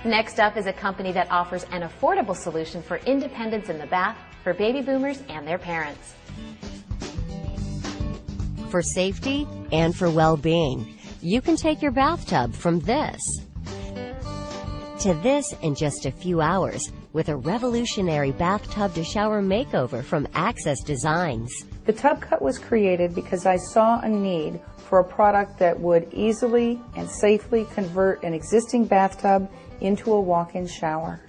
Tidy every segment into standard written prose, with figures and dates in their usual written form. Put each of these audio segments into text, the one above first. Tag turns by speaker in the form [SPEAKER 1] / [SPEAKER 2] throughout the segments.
[SPEAKER 1] Next up is a company that offers an affordable solution for independence in the bath for baby boomers and their parents.
[SPEAKER 2] For safety and for well-being, you can take your bathtub from this to this in just a few hours with a revolutionary bathtub to shower makeover from Access Designs.
[SPEAKER 3] The TubcuT was created because I saw a need for a product that would easily and safely convert an existing bathtub into a walk-in shower.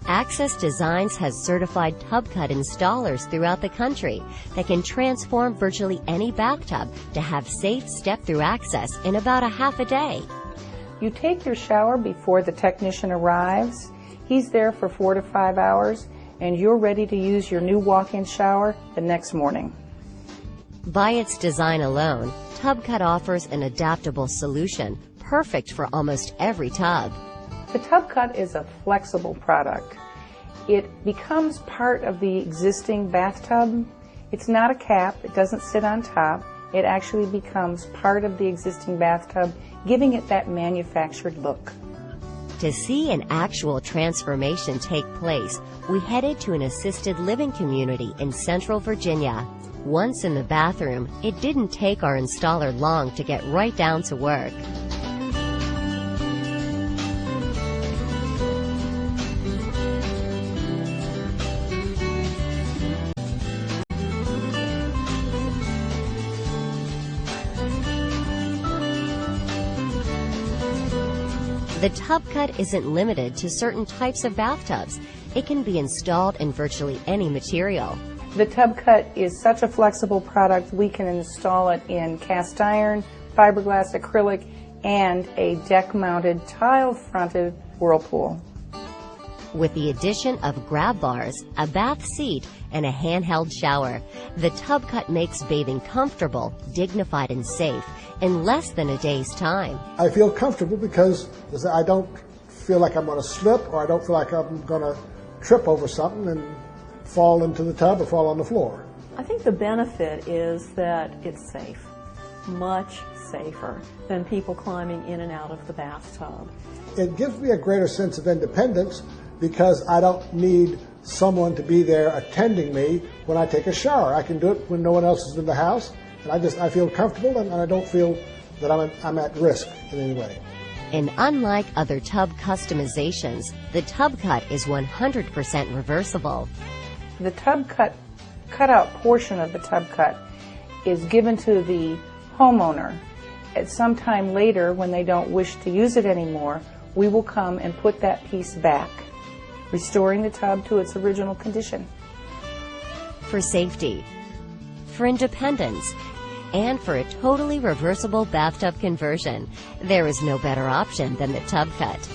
[SPEAKER 2] Access Designs has certified TubcuT installers throughout the country that can transform virtually any bathtub to have safe step-through access in about a half a day.
[SPEAKER 3] You take your shower before the technician arrives. He's there for 4 to 5 hours, and you're ready to use your new walk-in shower the next morning.
[SPEAKER 2] By its design alone, TubcuT offers an adaptable solution perfect for almost every tub.
[SPEAKER 3] The TubcuT is a flexible product. It becomes part of the existing bathtub. It's not a cap, it doesn't sit on top. It actually becomes part of the existing bathtub, giving it that manufactured look.
[SPEAKER 2] To see an actual transformation take place, we headed to an assisted living community in Central Virginia. Once in the bathroom, it didn't take our installer long to get right down to work. The TubcuT isn't limited to certain types of bathtubs. It can be installed in virtually any material.
[SPEAKER 3] The TubcuT is such a flexible product, we can install it in cast iron, fiberglass, acrylic, and a deck-mounted, tile-fronted whirlpool.
[SPEAKER 2] With the addition of grab bars, a bath seat, and a handheld shower, the TubcuT makes bathing comfortable, dignified, and safe in less than a day's time.
[SPEAKER 4] I feel comfortable because I don't feel like I'm going to slip, or I don't feel like I'm going to trip over something and fall into the tub or fall on the floor.
[SPEAKER 5] I think the benefit is that it's safe, much safer than people climbing in and out of the bathtub.
[SPEAKER 4] It gives me a greater sense of independence because I don't need someone to be there attending me when I take a shower. I can do it when no one else is in the house, and I feel comfortable, and I don't feel that I'm at risk in any way.
[SPEAKER 2] And unlike other tub customizations, the TubcuT is 100% reversible.
[SPEAKER 3] The TubcuT cutout portion of the TubcuT is given to the homeowner. At some time later, when they don't wish to use it anymore, we will come and put that piece back, restoring the tub to its original condition.
[SPEAKER 2] For safety, for independence, and for a totally reversible bathtub conversion, there is no better option than the TubcuT.